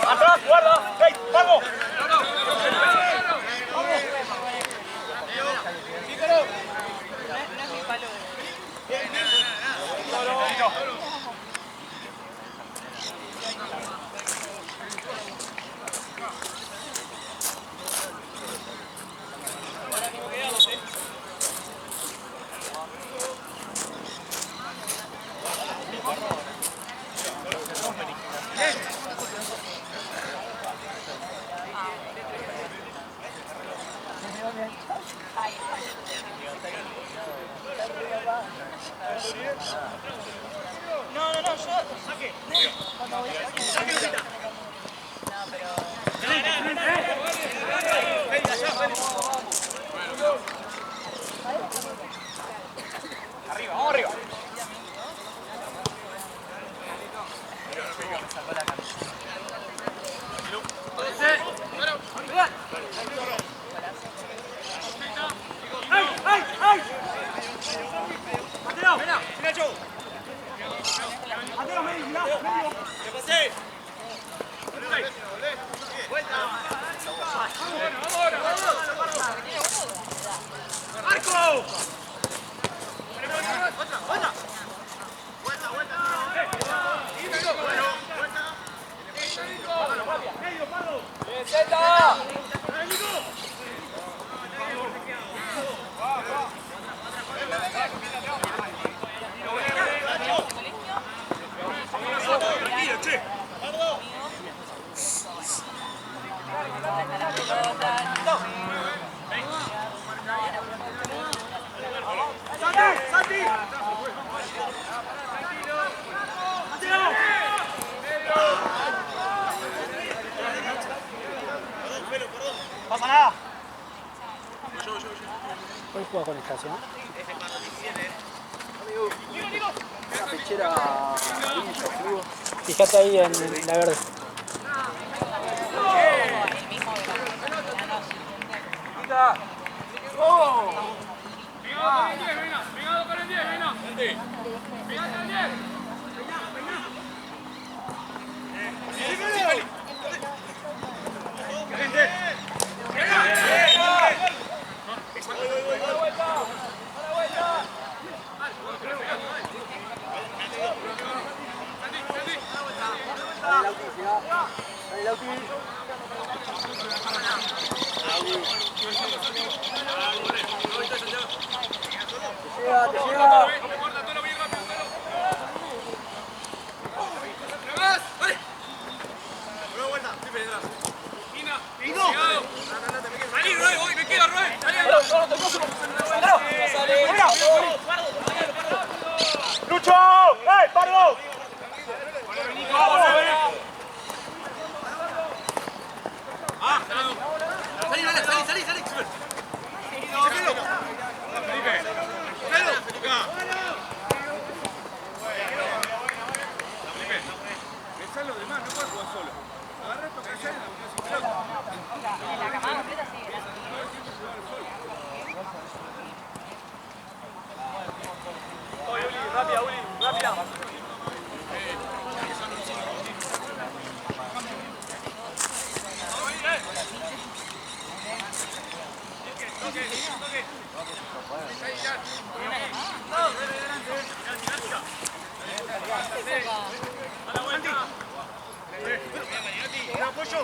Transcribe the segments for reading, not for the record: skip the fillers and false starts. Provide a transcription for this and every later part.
¡Atrás! ¡Guarda! ¡Hey! ¡Vamos! Arriba, vamos arriba. ¡Ay! ¡Mateo! ¡Mira, Joe! ¡Mateo, medio! ¡Que pasé! ¡Vuelta! ¡Vamos ahora! ¡Marco! ¡Vuelta! ¡Medio, Pablo! ¡Bien, Zeta! ¡Pasa nada! Hoy juega con estación. La pechera amarillo. Fíjate ahí en la verde. ¡Oh! ¡Pegado con el 10, venga! ¡Pegado con el 10, venga! ¡Pegado con el 10! Te lleva. ¡Lucho! ¡Eh, Pardo! ¡Salí! Pensá los demás, no puedes jugar solo. Agarra esto, callá y la camada completa sigue. Rápida. ¡Apoyo!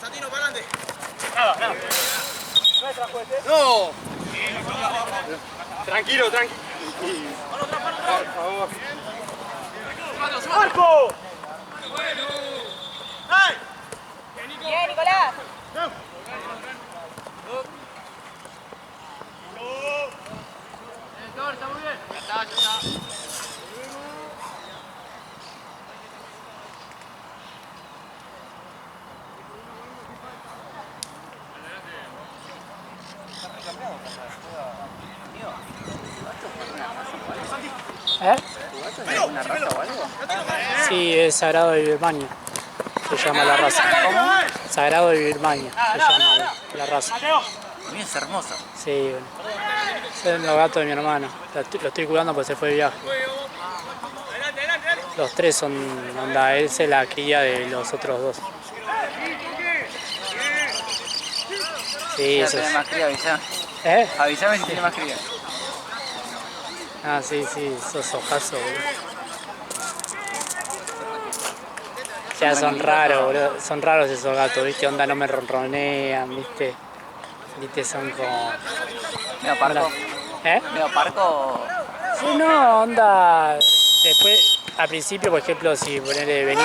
Santino, para adelante. ¡No! Tranquilo, tranquilo. Por favor. ¡Marco! Bien, Nicolás. Está muy bien. Ya está. ¿Eh? ¿Una raza o algo? Sí, es Sagrado de Birmania. Se llama la raza. ¿Cómo? Sagrado de Birmania se llama la raza. A mí es hermosa. Sí, bueno. Son los gatos de mi hermano. Lo estoy cuidando porque se fue de viaje. Los tres son onda, él es la cría de los otros dos. Sí, Ya eso tiene es. más cría, avísame. ¿Eh? Avísame si tiene más cría. Ah, sí, sos ojazo, boludo. Ya son raros, boludo. Son raros esos gatos, ¿viste? Onda, no me ronronean, ¿viste? ¿Viste? Son como... ¿Medio parco? ¿Eh? ¿Medio parco? Sí, no, onda... Después, al principio, por ejemplo, si venís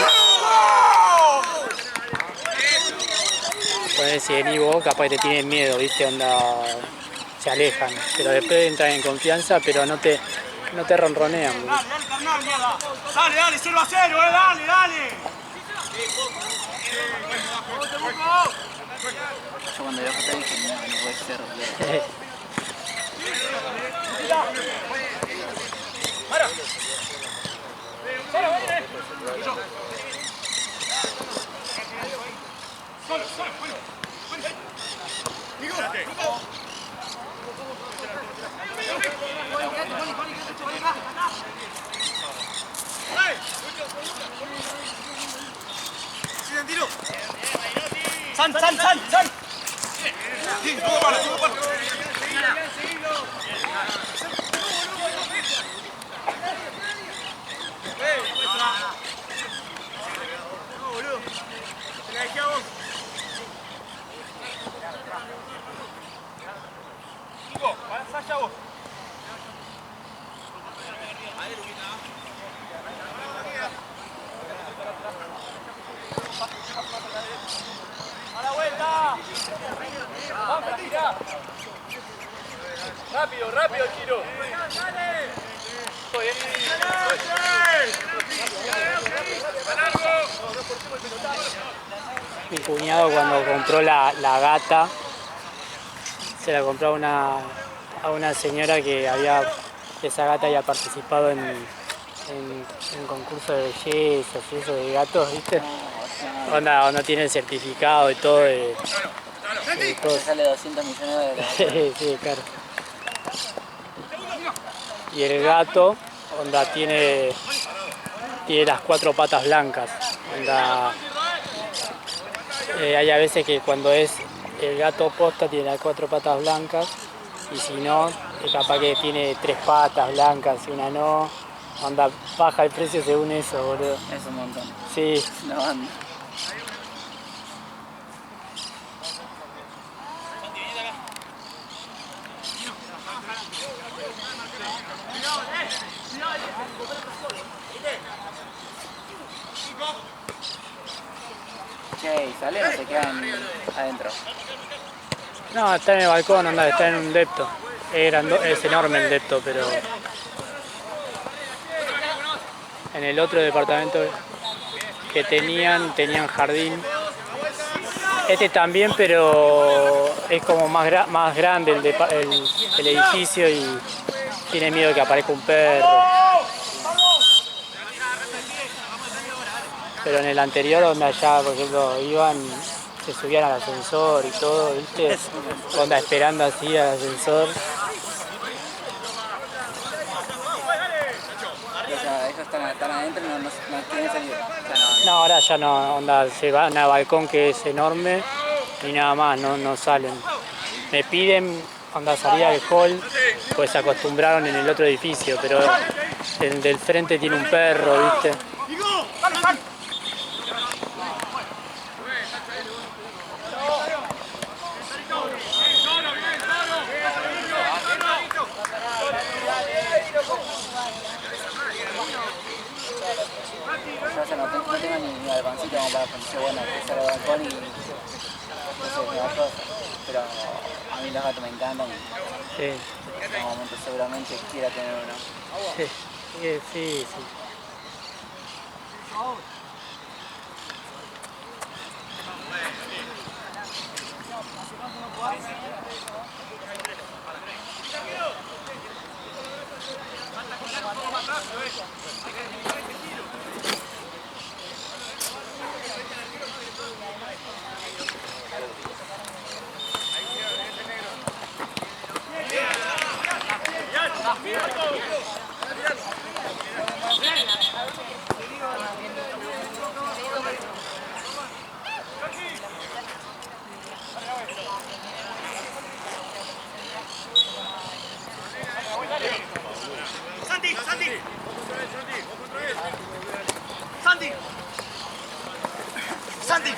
vos, capaz que te tienen miedo, ¿viste? Onda... Se alejan, pero después entran en confianza, pero no te ronronean, boludo. Dale, carnal, mierda. Dale, 0-0, dale. Yo cuando yo te dije, no puede ser, boludo. San. Sí, todo para. No, boludo. Te la dejé a vos. Nico, para allá vos. ¡A la vuelta! ¡Vamos, tira! Rápido, Chiro. Mi cuñado cuando compró la gata, se la compró a una señora esa gata había participado en concurso de belleza y eso de gatos, ¿viste? Onda tiene el certificado y todo de todo. Te sale 200 millones de dólares. Sí, claro. Y el gato, onda, tiene las 4 patas blancas. Onda, hay a veces que cuando es el gato posta tiene las 4 patas blancas y si no, capaz que tiene 3 patas blancas y una no. Onda, baja el precio según eso, boludo. Es un montón. Sí. Una banda. Che, ¿y salen o se quedan adentro? No, está en el balcón, onda, está en un depto. Es enorme el depto, pero en el otro departamento que tenían jardín. Este también, pero es como más grande el edificio y tiene miedo de que aparezca un perro. Pero en el anterior, donde allá, por ejemplo, se subían al ascensor y todo, ¿viste? Onda esperando así al ascensor. O sea, ellos están adentro y no tienen salida. O sea, No, ahora ya no, onda, se van al balcón que es enorme y nada más, no salen. Me piden, onda, salir al hall, pues se acostumbraron en el otro edificio, pero el del frente tiene un perro, ¿viste? una balconcito como para ponerse bueno, cruzar el balcón y no sé, nuevas cosas. Pero a mí los gatos me encantan y Sí, en algún momento seguramente quiera tener uno. sí, sí, sí. Sí. Santi, Santi. Santi. Santi.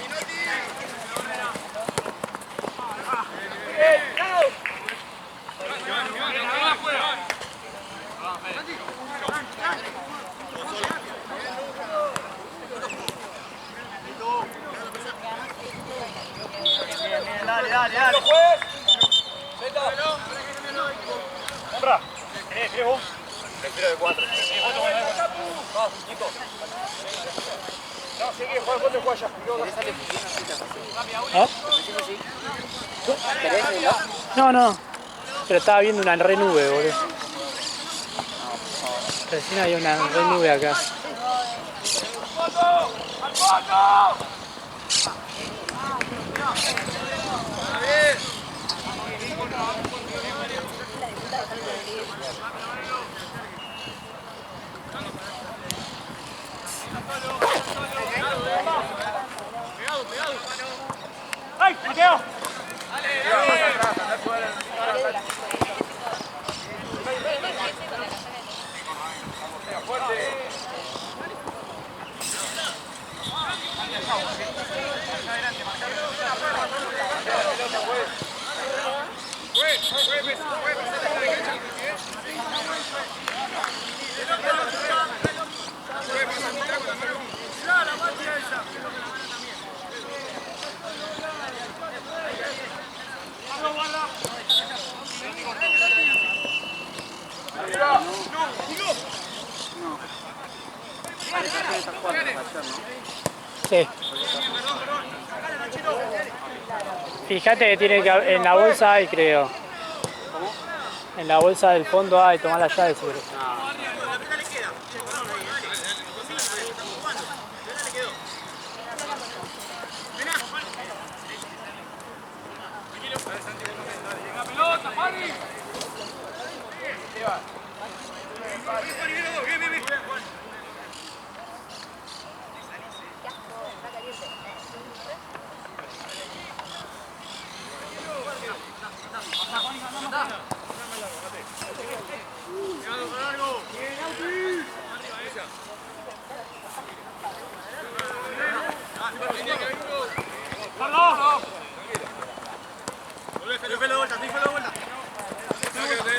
Dale, dale, dale. Honra. ¿Querés vos? Prefiero de 4. Vamos, Nico. No, sigue, juega el juega allá. ¿Ah? ¿Querés el no? No, no. Pero estaba viendo una re nube, boludo. Recién había una re nube acá. ¡Ay, Mateo! Sí. Fíjate que tiene que en la bolsa hay, creo. En la bolsa del fondo hay, tomar la llave si querés.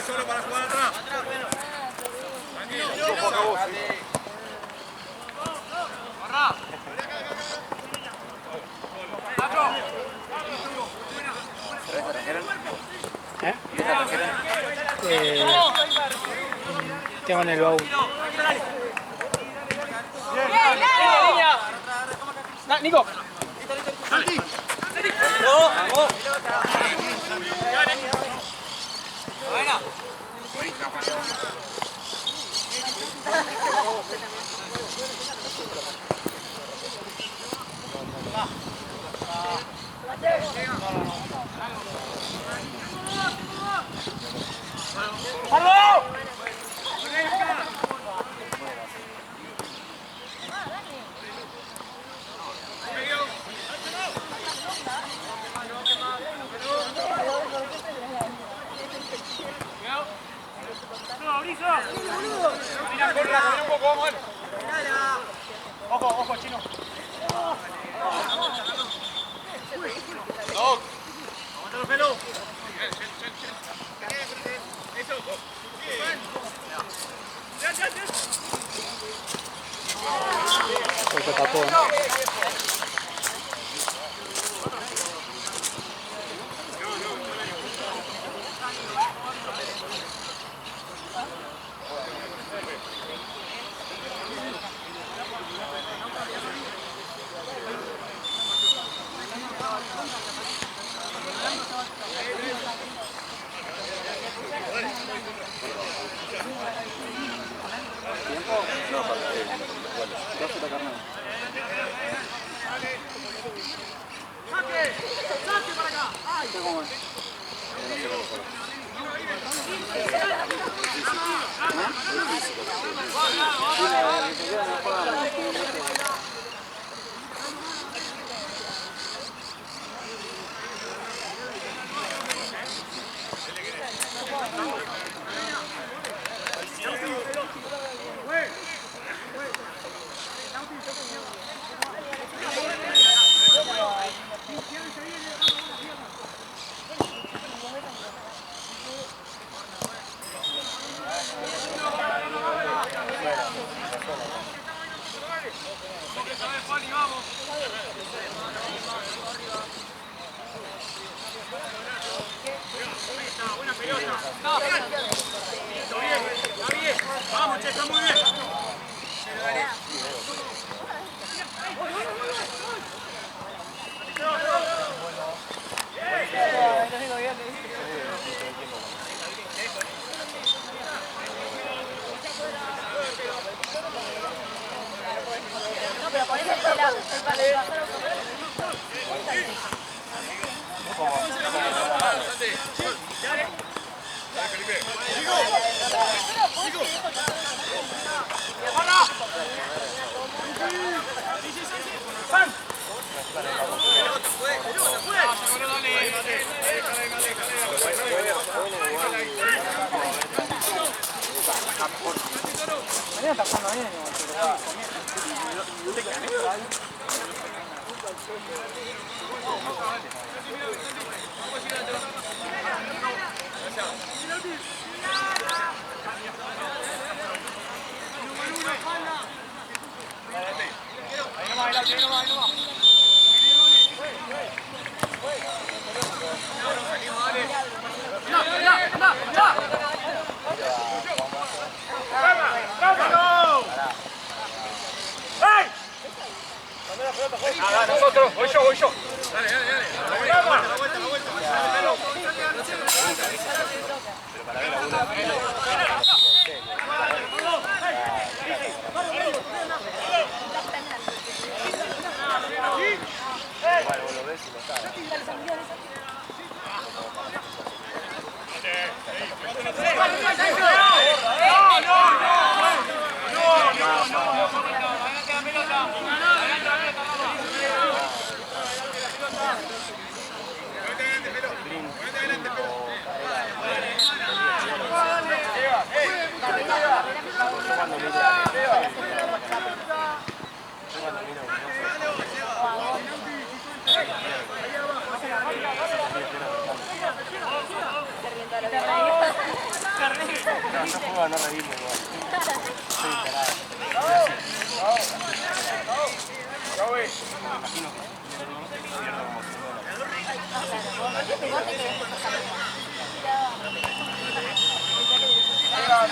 Solo para jugar atrás. ¿Eh? Tengo en el baúl. Nico. Santi. No, vamos. Buena. ¡Salvo! Mira, corra, un poco, vamos a ver. Ojo, ojo, chino. No. Aguanta los pelos. Eso. Marco tapó. Vamos, che, está muy bien. No, pero ponés el lado. Mañana está jugando bien, Nosotros, voy yo. Dale, dale, dale. La vuelta. Pero para ver a uno. Igual vos lo ves y lo sabes. Yo juego a no reírme igual. Estoy enterado.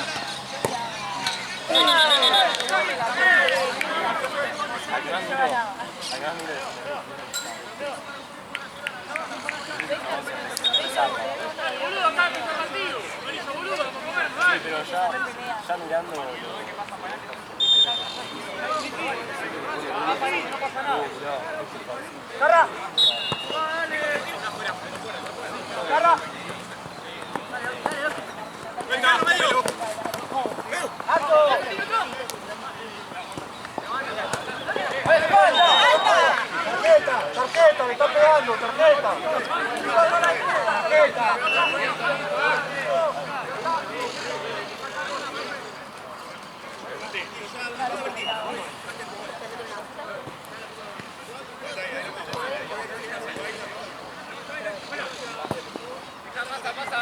Me imagino que pierdo como sí, pero ya mirando ¡Carra! ¡Carra! ¡Venga, medio! ¡Alto! ¡Tarjeta! ¡Me está pegando! ¡Tarjeta! ¡Tarjeta! Pasa.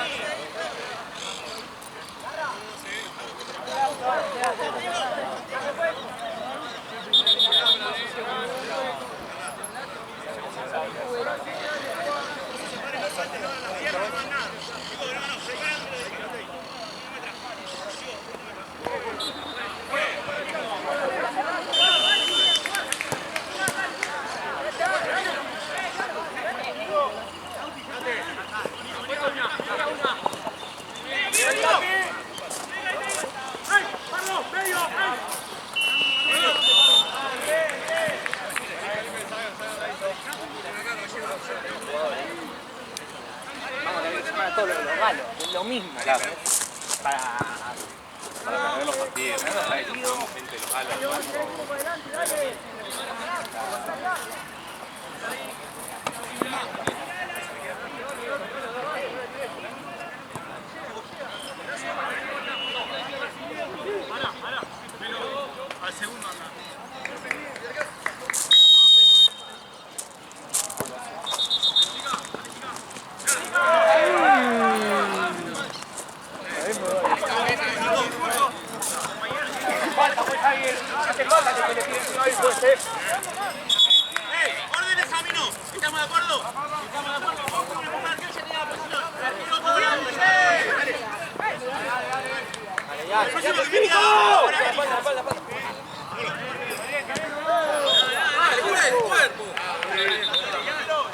todos los galos, es lo mismo. Claro. Para Para perder los partidos. Ahí somos gente local, además. Al segundo anda. ¡Órdenes, Camino! ¿Estamos de acuerdo? ¿Estamos de acuerdo?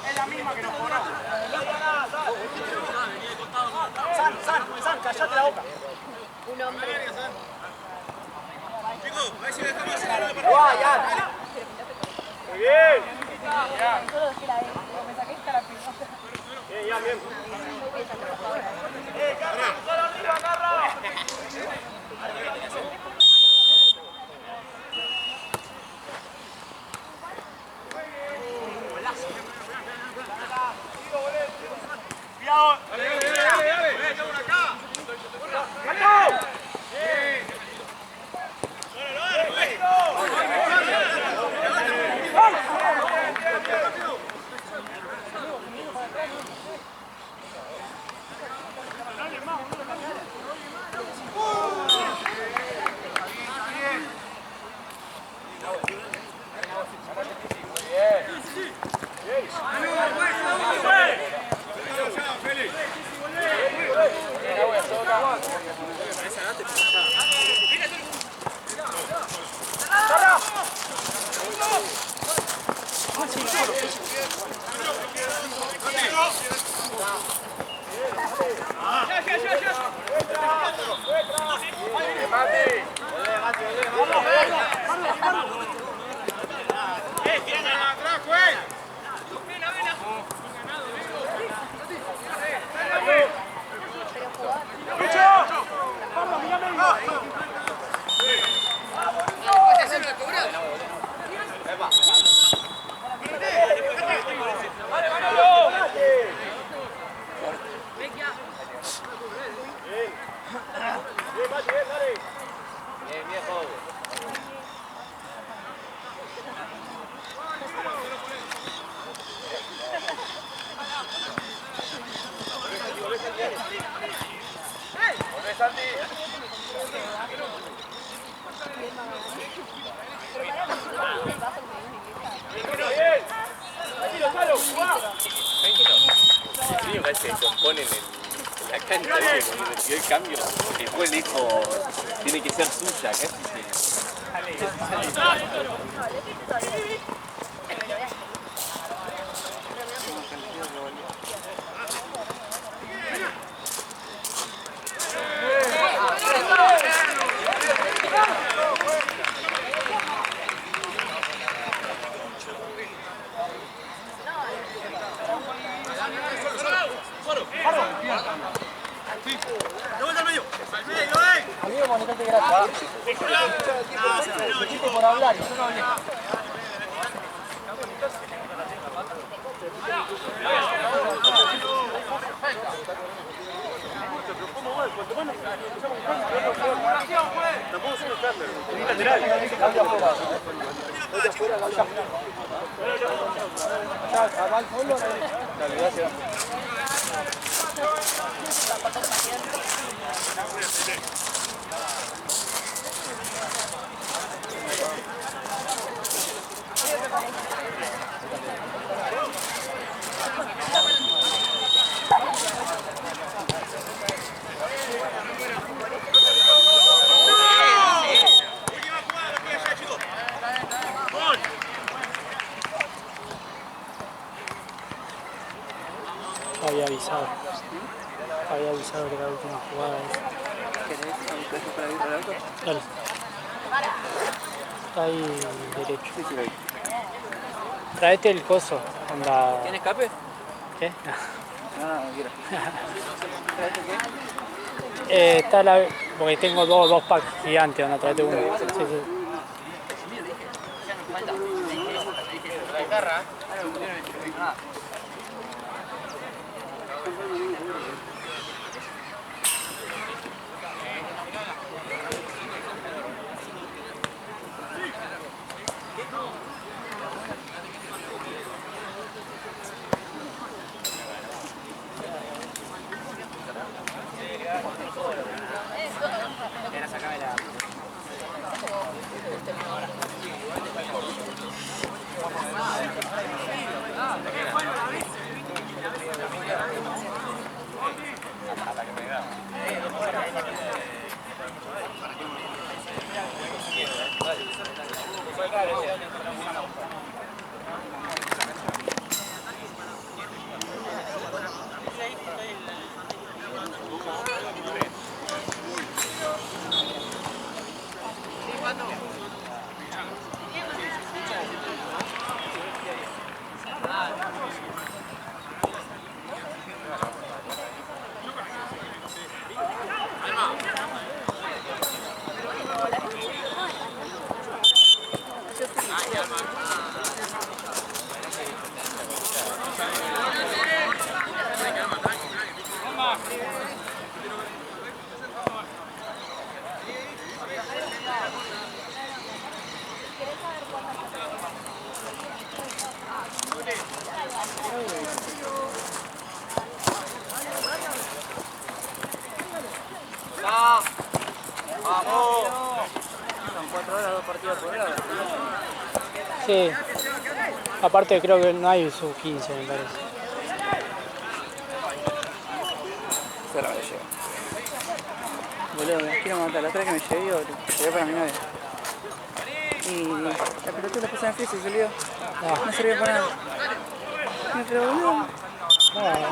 Es la misma que nos cobramos. San, callate la boca. Un hombre. Chicos, a ver si dejamos hacer la pelota. Muy bien. Solo dejé la me saqué esta la pelota. Bien, ya, bien. Cuidado. Dale, estamos acá. El niño parece que se compone en la cancha y el cambio. Después le dijo, tiene que ser suya. Casi Amigo, monetate gratis. Dijiste por hablar y yo no hablé. Había avisado. Había avisado que la última jugada es. ¿Querés un peso para ir para el auto? Dale. Está ahí derecho. Sí, sí, ahí. Traete el coso. Onda. ¿Tiene escape? ¿Qué? No. No quiero. Está porque tengo dos packs gigantes, donde traete uno. Sí, sí. Son 4 horas, 2 partidos por hora. Sí. Aparte creo que no hay sub 15, me parece. Se la llevo. Boludo, me quiero matar. La otra vez que me llevé para mi novia. Y la pelota la puse en el piso y se olvidó. No servía para nada. Pero boludo. No, anda.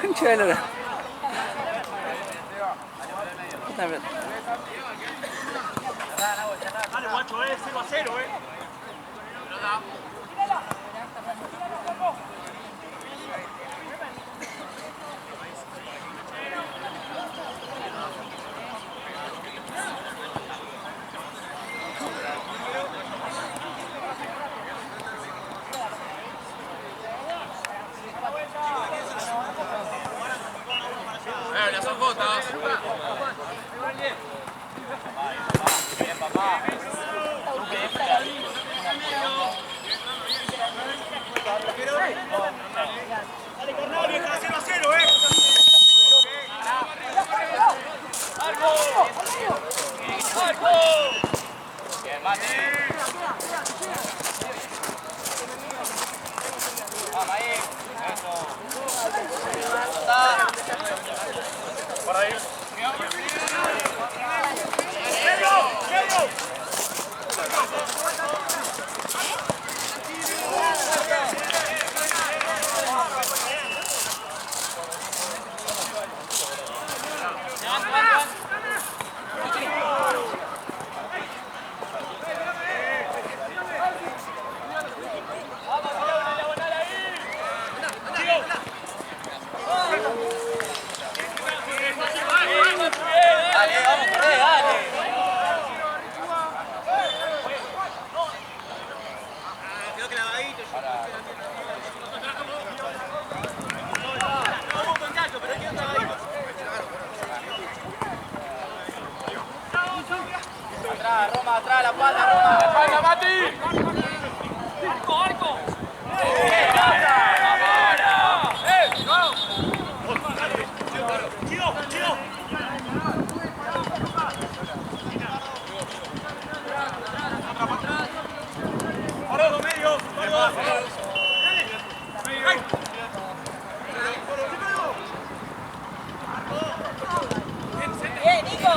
Concha de lora. Puta pelota. Dale, guacho, 0-0, las son gotas. Bien, papá. Dale, carnal, vieja, 0-0, Bien, Mati. Vamos ahí. Eso. Por ahí. Dale, vamos, corre, dale. Quedó clavadito. Vamos con Gallo, pero quedó clavadito. Atrás, Roma, atrás, la pata, Roma. ¡La pata, Mati! ¡Arco, arco! Bien, Nico.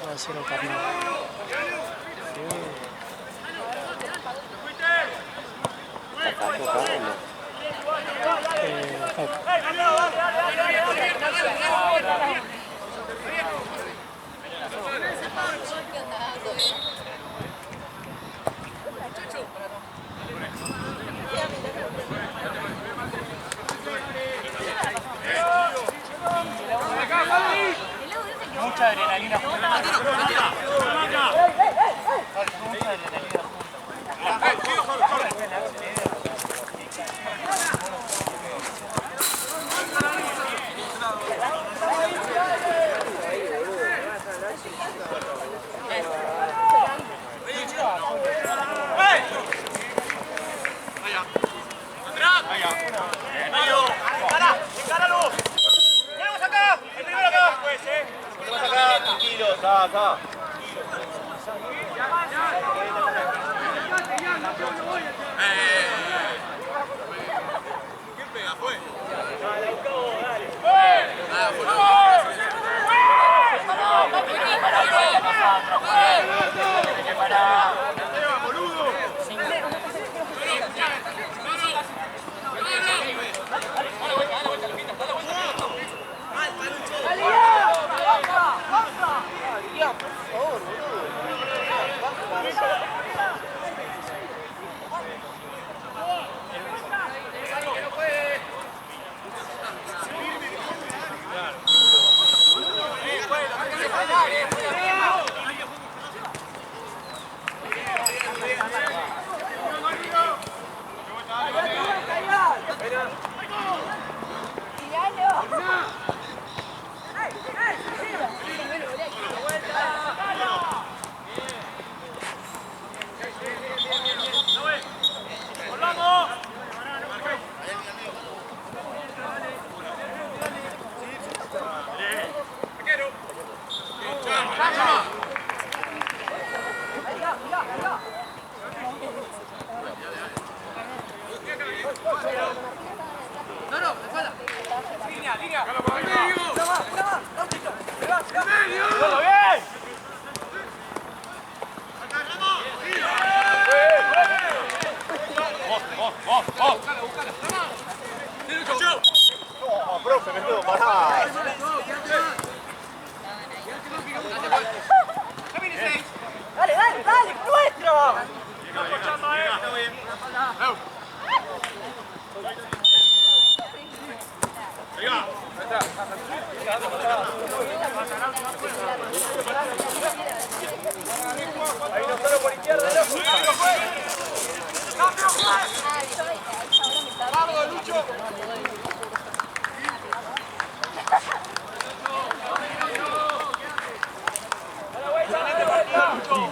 Va a ser el carnal. Mucha adrenalina junta.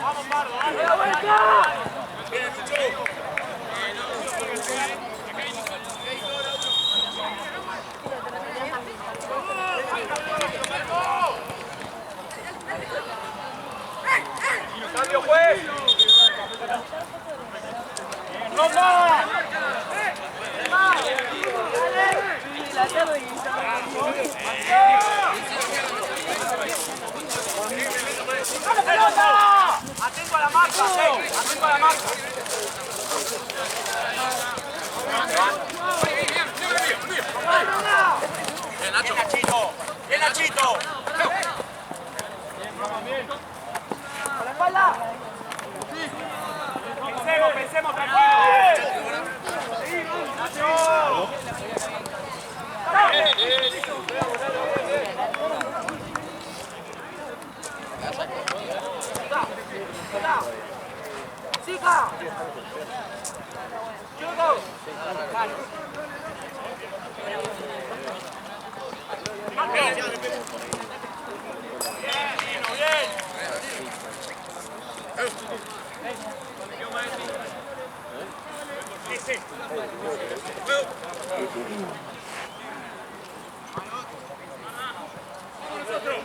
¡Vamos, Pardo! ¡Dale la vuelta! ¡Bien, Nachito! ¡Con la espalda! Pensemos, tranquilo. ¡Nacho! ¡Siga!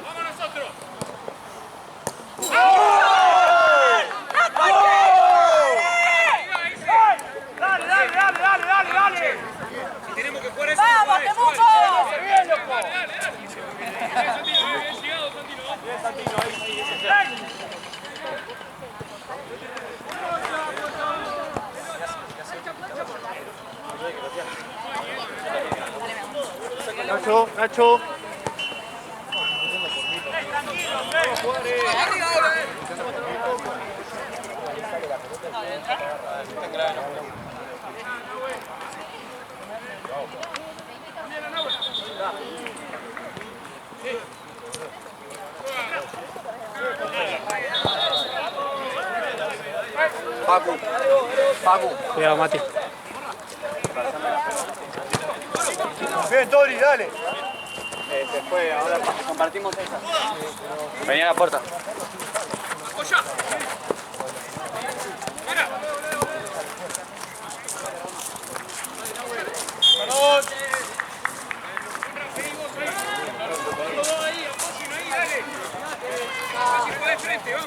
¡Vamos nosotros! ¡Dale! Si tenemos que jugar eso, ¡vamos, que mucho! ¡Bien, loco! ¡Dale! Bien, Santino, bien llegado, Santino. Bien, Santino, ahí. Nacho. Paco. Cuidado, Mati. Bien, Tori, dale. Después, ahora compartimos esa. Venía a la puerta. ¡Apoya! ¡Mira! ¡Vamos! Seguimos ahí. Todo ahí, apoyen ahí, dale. Casi por de frente, vamos.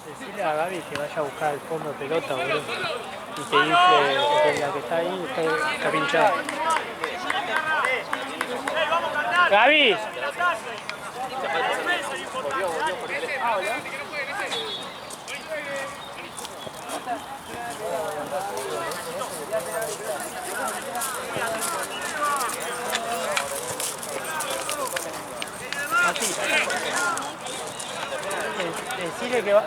Decirle a Gaby que vaya a buscar el fondo de pelota, boludo. Y que infle, porque la que está ahí está pinchada. ¡Gaby! Decirle que va...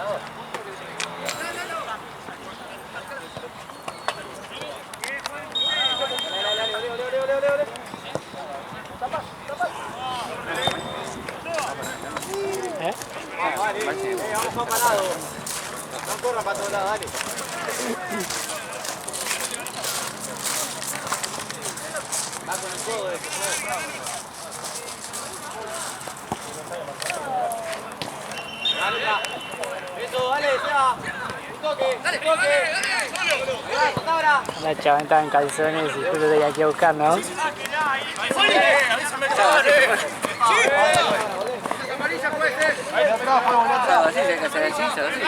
¿Eh? Vamos parado. No corra para todos lados, dale. Va con el codo ese. Eso, dale, Seba. Un toque, dale, ahora. La chaval estaba en calzones y justo tenía que buscar, ¿no? Amarilla puede ser. Ahí atrás, fuego, ahí atrás. Así, hay que hacer el chicho, así.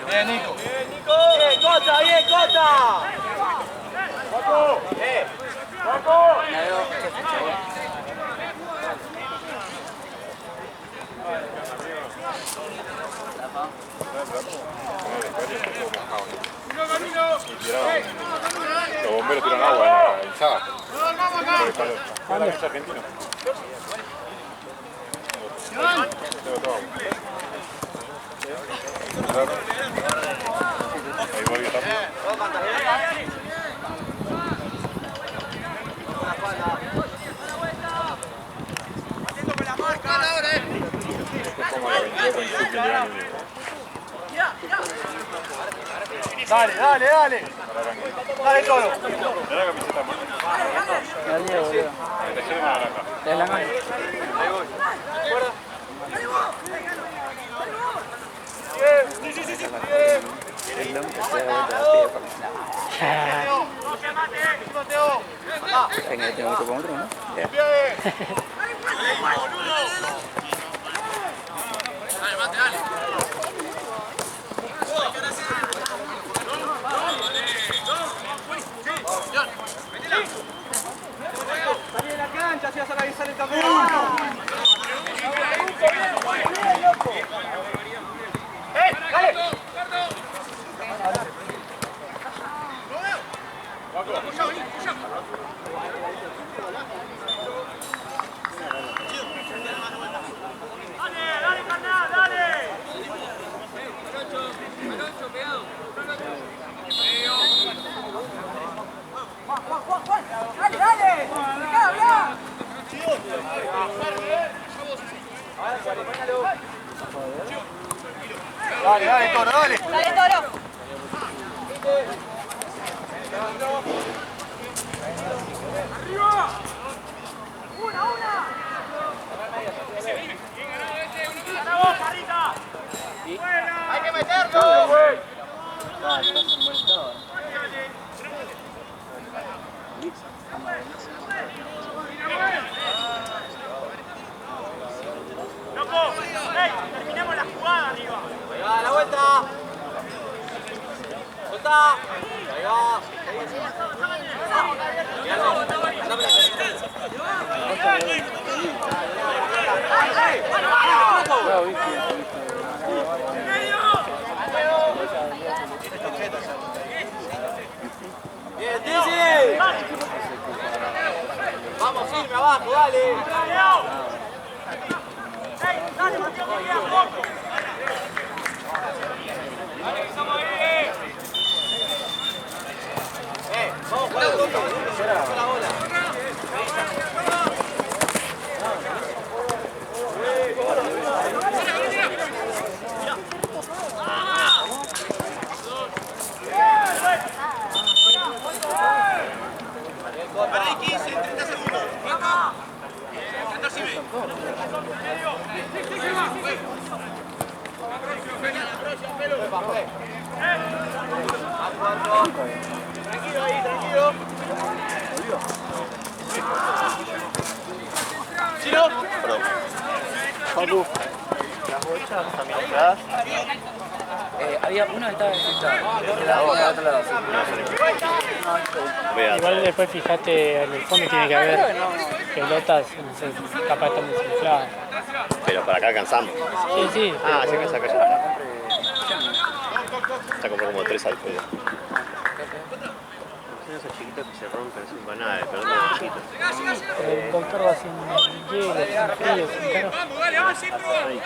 Bien, Nico. ¡Bien, Cota, bien, Cota! ¡Paco! ¡Paco! Los bomberos tiran agua en Chava. ¿Dónde? ¿Es argentino? Ahí voy a estar. Como la 22 en Chile llegan Dale. Dale todo. Mirá la camiseta más. Dale, boludo. El tejero naranja. Es la mano. Ahí voy. El longo se da vuelta a la piedra para nada. Venga, tengo que poner otro, ¿no? Ya. Dale, dale, Toro, dale. Dale, Toro. ¡Hay que meterlo! ¡Loco! ¡Ey! ¡Terminemos la jugada arriba! ¡Ahí va, la vuelta! ¡Vuelta! ¡Ahí va! ¡Bien, Tizi! ¡Vamos, firme abajo, dale! ¡Dale, Mateo, que queda poco! ¡Dale, que estamos ahí! ¡Vamos, juega, Toto! ¡La bola! Para 15, 30 segundos. Tranquilo ahí, tranquilo. ¿Chino? Perdón. Facu, las bochas también entradas. Había una que estaba descontada. De la otra, otro lado. Vea. Igual después fijate, en el fondo tiene que haber pelotas, no sé, capaz están desinfladas. Pero para acá alcanzamos. Sí, sí. Ah, ya que saca ya. Ya compró como 3 alcoholes. Son esos chiquitos que se rompen sin banales, pero no chiquitos. Con cargo sin hielo, sin frío, sin caro. ¡Vamos, dale, vamos, Cipro! ¡Dale!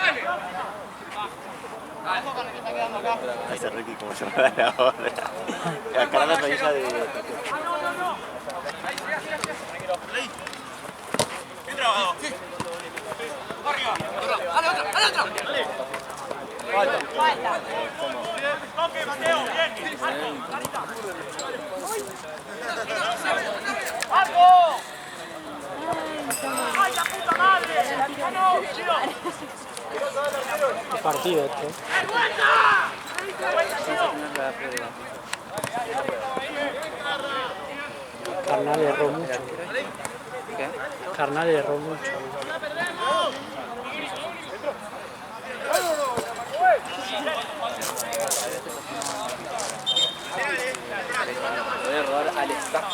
Ese Ricky como se va a dar ahora. La carga paisa de... ¡Bien trabajado! ¡Arriba! ¡Dale, otra! ¡Dale, otra! Falta. ¡Toque, Mateo! ¡Bien! ¡Vamos! ¡Ay, la puta madre! ¡No, Chino! Partido esto. Carnal erró mucho. ¿Qué? Carnal erró mucho. Voy a robar al staff.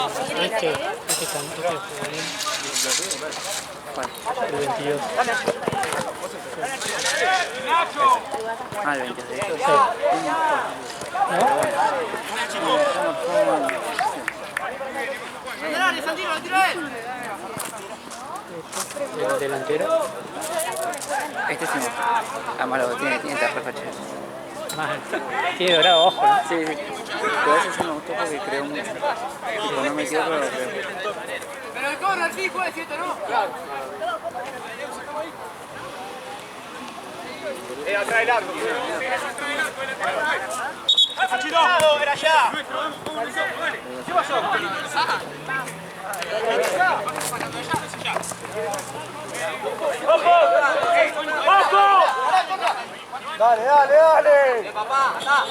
Este jugador, el 22. Ah, el 26. Sí. ¿No? El delantero. Este sí. Además lo tiene tarjeta facha. Tiene dorado ojo, ¿no? Sí, sí. Pero ese sí me gustó porque creó mucho. Tipo, no me quedo, pero lo creo. Pero el corner sí puede, ¿cierto, no? Claro. Atrás el arco. ¡Chino! ¡Era allá! ¿Qué pasó? ¡Ojo! ¡Ojo! ¡Dale, dale, dale! ¡Papá, anda!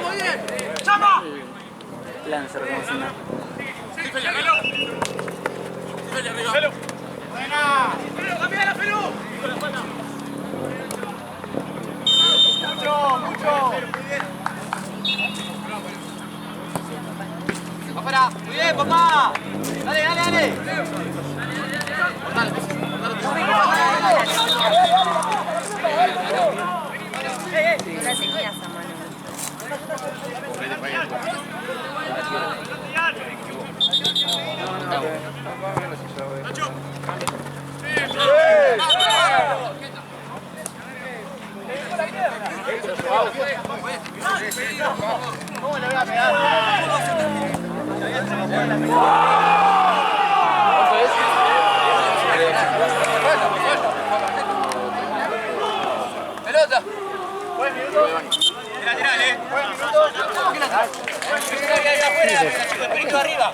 ¡Muy bien! ¡Chama! Lancer como si nada. ¡Buena! ¡Cambia la pelota! ¡Mucho, mucho! ¡Afuera! ¡Muy bien, papá! ¡Dale, dale, dale! No la tenías a mano. Pelota. Perito arriba.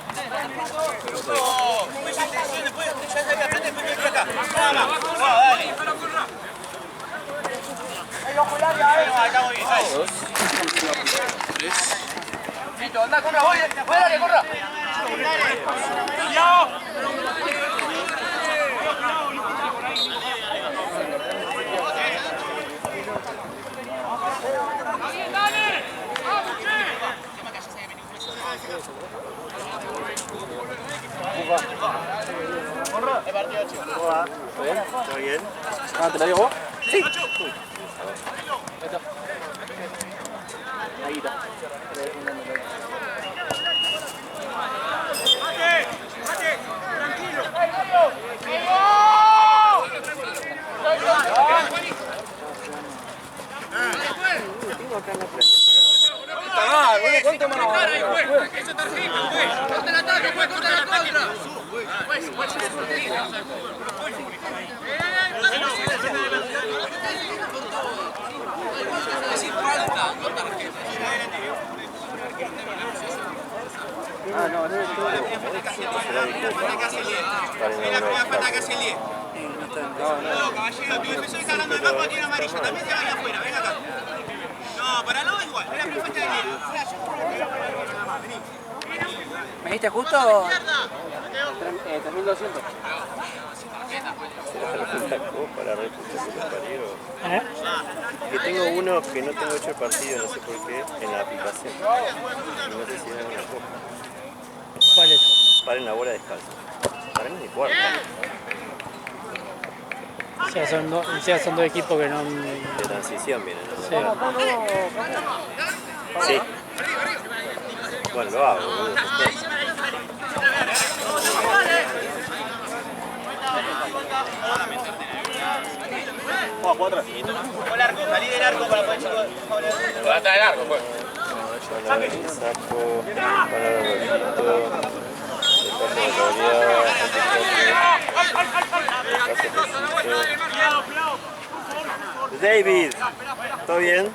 Listo, anda, corra, voy a darle, corra. ¿Todo bien? Ah, ¿te la digo vos? Sí. Ahí está. ¿Cuánto mano? Esa tarjeta, güey. Corta el ataque, güey, corta la contra. Ah, no, no es todo. No, caballero, tu defensor está hablando de Marco, tiene amarilla. También te van afuera, ven acá. No, para no igual. Es la primera falta de nieve. ¿Me diste justo? 3200. La copa, la reputa que te parió. ¿Eh? Que tengo uno que no tengo hecho el partido, no sé por qué, en la aplicación. Y no sé si es una copa. ¿Cuál es? Paren la bola descalzo. Para mí es mi cuarta. O sea, son dos equipos que no... De transición vienen, ¿no? Sí. Sí. Bueno, lo hago, boludo. Con el arco, salí del arco para poder echarlo. Trata del arco, pues. Saco, para David, ¿todo bien?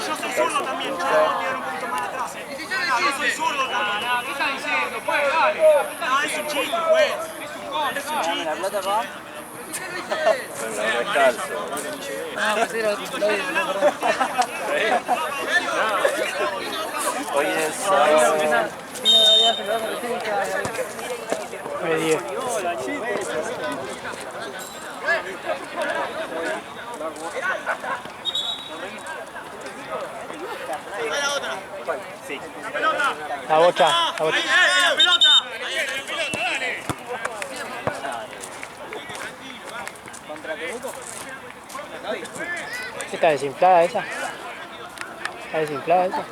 Yo soy zurdo también, yo quedar un poquito más atrás. Yo soy zurdo también. ¿Qué estás diciendo? Pues, dale. No, es un chiste, pues. Es un chiste. ¿La plata acá? Con la descalzo. Ah, pues era lo Hoy es sábado. Me 10. Sí. La bocha, la bocha. ¡La pelota! Ahí en la pelota, dale. ¿Qué está desinflada esa? ¿Está desinflada esa?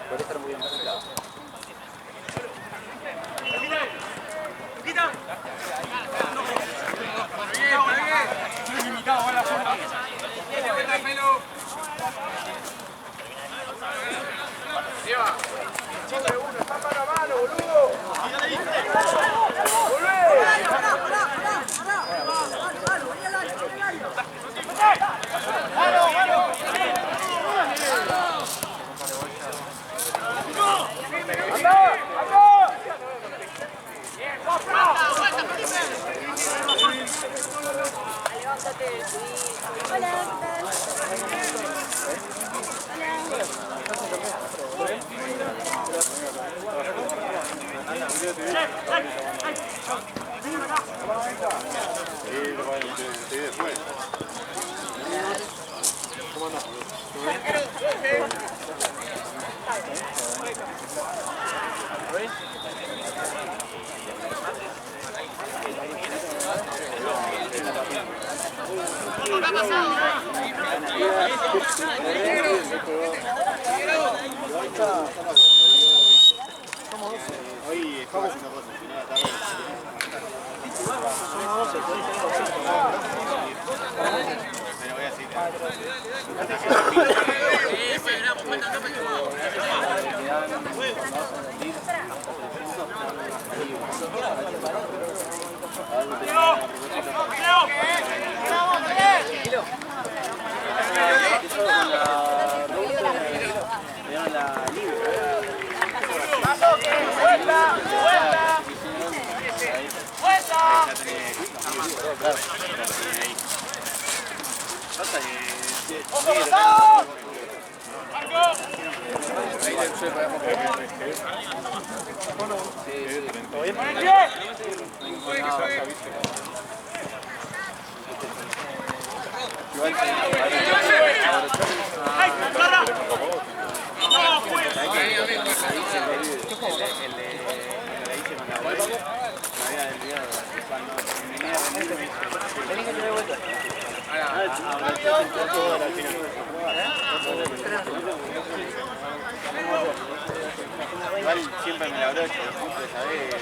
Puede estar muy bien mezclado. Hoy estamos haciendo cosas, si no la tarde. Pero voy a decir Igual siempre me la abrocho, siempre, ¿sabés?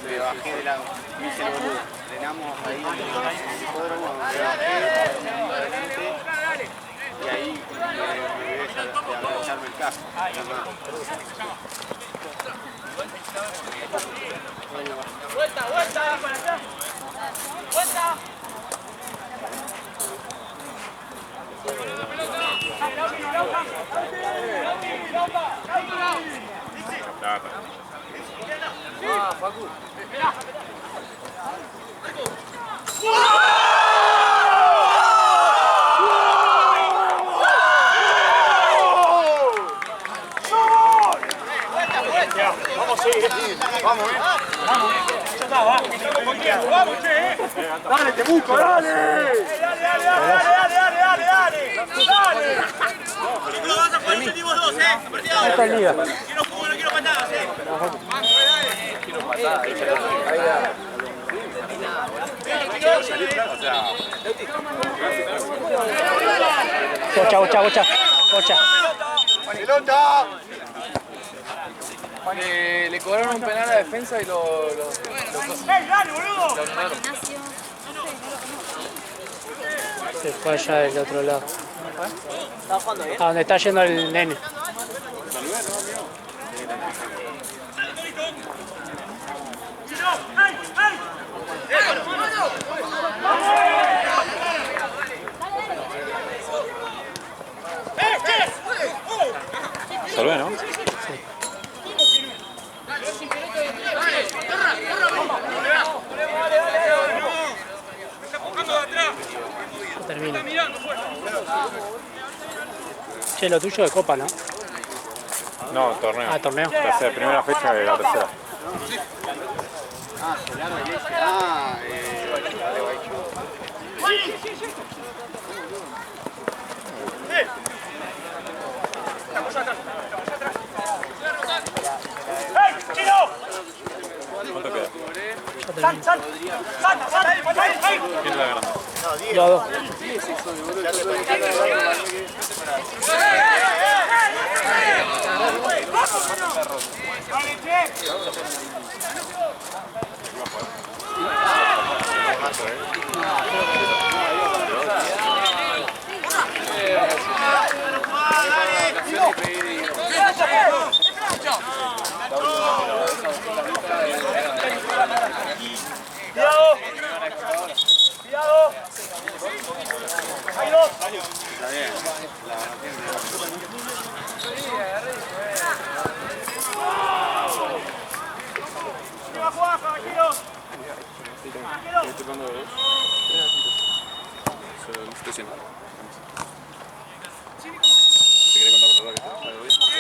Me bajé de la... Me hice el boludo. Frenamos ahí en el hipódromo, me bajé, adelante, y ahí me voy a abrocharme el casco. ¡Vuelta, vuelta! ¡Para allá! ¡Vuelta! Vamos a seguir, vamos, vamos. Ya está, va. Vamos, che. Dale, te busco, dale. Dale. No vas a jugar objetivos 2, a partir de ahora. Esta es liga. Quiero jugo, no quiero patadas, Quiero patadas. Bocha. ¡Pelota! Le cobraron un penal a la defensa y lo ¡Dale, boludo! anularon. Se fue allá del otro lado. A donde está yendo el nene. Salvé, ¿no? Termina. Che, lo tuyo de copa, ¿no? No, torneo. Ah, torneo. Tercera, primera fecha de la tercera. Ah, Solar de Leche. Ah, ¿Cuánto queda? ¡Sal! ¿Quién la ganando? Los dos. ¡Cuidado! ¡Hay dos! Está bien. ¡Se va a jugar, caballero! Estoy haciendo. ¿Se quiere contar por la verdad que está?